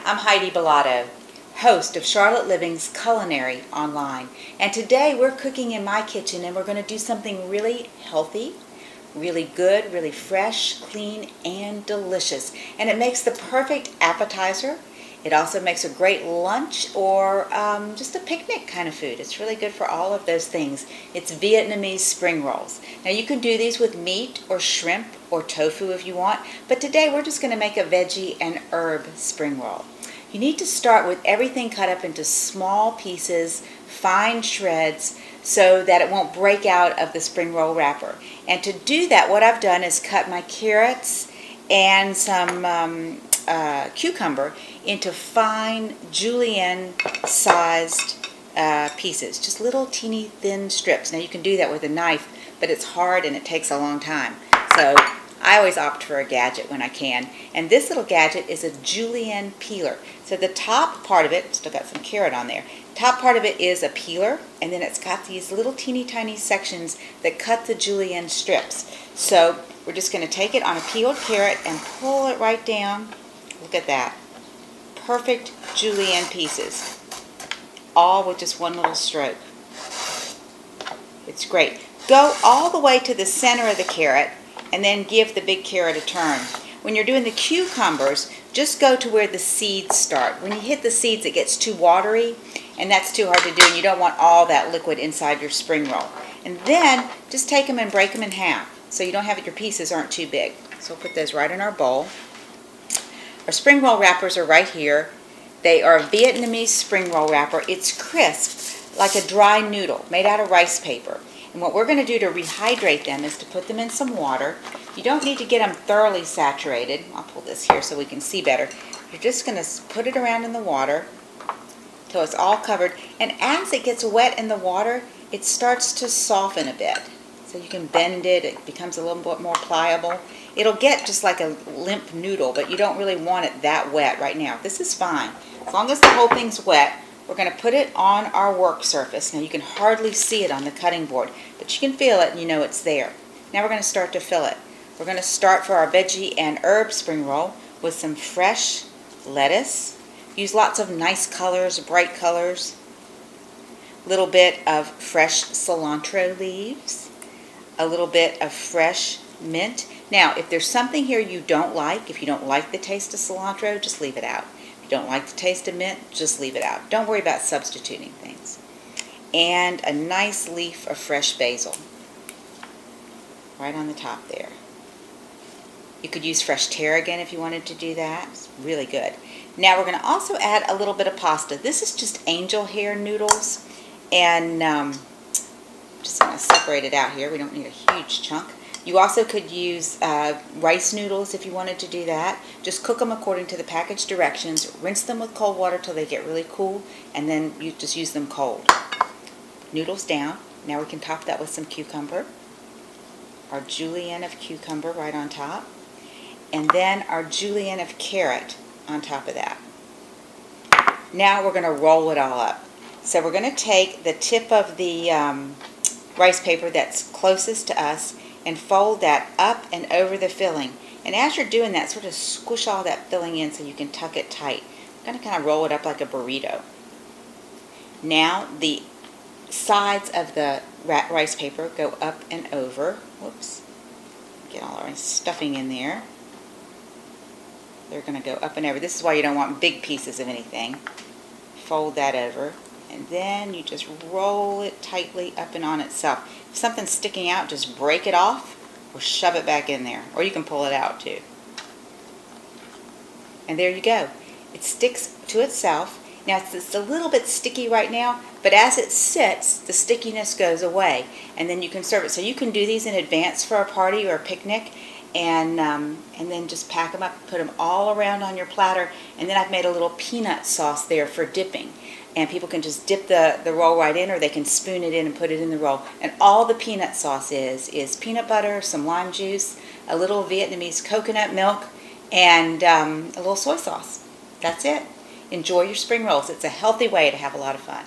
I'm Heidi Billotto, host of Charlotte Living's Culinary online. And today we're cooking in my kitchen and we're going to do something really healthy, really good, really fresh, clean, and delicious. And it makes the perfect appetizer. It also makes a great lunch or just a picnic kind of food. It's really good for all of those things. It's Vietnamese spring rolls. Now you can do these with meat or shrimp or tofu if you want, but today we're just going to make a veggie and herb spring roll. You need to start with everything cut up into small pieces, fine shreds, so that it won't break out of the spring roll wrapper. And to do that, what I've done is cut my carrots and some cucumber into fine julienne-sized pieces, just little teeny thin strips. Now you can do that with a knife, but it's hard and it takes a long time. So I always opt for a gadget when I can. And this little gadget is a julienne peeler. So the top part of it, still got some carrot on there, top part of it is a peeler, and then it's got these little teeny tiny sections that cut the julienne strips. So we're just going to take it on a peeled carrot and pull it right down. Look at that. Perfect julienne pieces. All with just one little stroke. It's great. Go all the way to the center of the carrot and then give the big carrot a turn. When you're doing the cucumbers, just go to where the seeds start. When you hit the seeds, it gets too watery, and that's too hard to do, and you don't want all that liquid inside your spring roll. And then just take them and break them in half, so you don't have it, your pieces aren't too big. So we'll put those right in our bowl. Our spring roll wrappers are right here. They are a Vietnamese spring roll wrapper. It's crisp, like a dry noodle, made out of rice paper. And what we're going to do to rehydrate them is to put them in some water. You don't need to get them thoroughly saturated. I'll pull this here so we can see better. You're just going to put it around in the water till it's all covered. And as it gets wet in the water, it starts to soften a bit. So you can bend it. It becomes a little bit more pliable. It'll get just like a limp noodle, but you don't really want it that wet right now. This is fine. As long as the whole thing's wet, we're going to put it on our work surface. Now you can hardly see it on the cutting board, but you can feel it and you know it's there. Now we're going to start to fill it. We're going to start for our veggie and herb spring roll with some fresh lettuce. Use lots of nice colors, bright colors. A little bit of fresh cilantro leaves. A little bit of fresh mint. Now, if there's something here you don't like, if you don't like the taste of cilantro, just leave it out. If you don't like the taste of mint, just leave it out. Don't worry about substituting things. And a nice leaf of fresh basil. Right on the top there. You could use fresh tarragon if you wanted to do that. It's really good. Now we're going to also add a little bit of pasta. This is just angel hair noodles. And just going to separate it out here. We don't need a huge chunk. You also could use rice noodles if you wanted to do that. Just cook them according to the package directions. Rinse them with cold water till they get really cool, and then you just use them cold. Noodles down. Now we can top that with some cucumber. Our julienne of cucumber right on top. And then our julienne of carrot on top of that. Now we're going to roll it all up. So we're going to take the tip of the rice paper that's closest to us and fold that up and over the filling. And as you're doing that, sort of squish all that filling in so you can tuck it tight. I'm going to kind of roll it up like a burrito. Now the sides of the rice paper go up and over. Whoops. Get all our stuffing in there. They're going to go up and over. This is why you don't want big pieces of anything. Fold that over. And then you just roll it tightly up and on itself. If something's sticking out, just break it off or shove it back in there. Or you can pull it out too. And there you go. It sticks to itself. Now it's a little bit sticky right now, but as it sits, the stickiness goes away. And then you can serve it. So you can do these in advance for a party or a picnic. And then just pack them up, put them all around on your platter. And then I've made a little peanut sauce there for dipping. And people can just dip the roll right in, or they can spoon it in and put it in the roll. And all the peanut sauce is peanut butter, some lime juice, a little Vietnamese coconut milk, and a little soy sauce. That's it. Enjoy your spring rolls. It's a healthy way to have a lot of fun.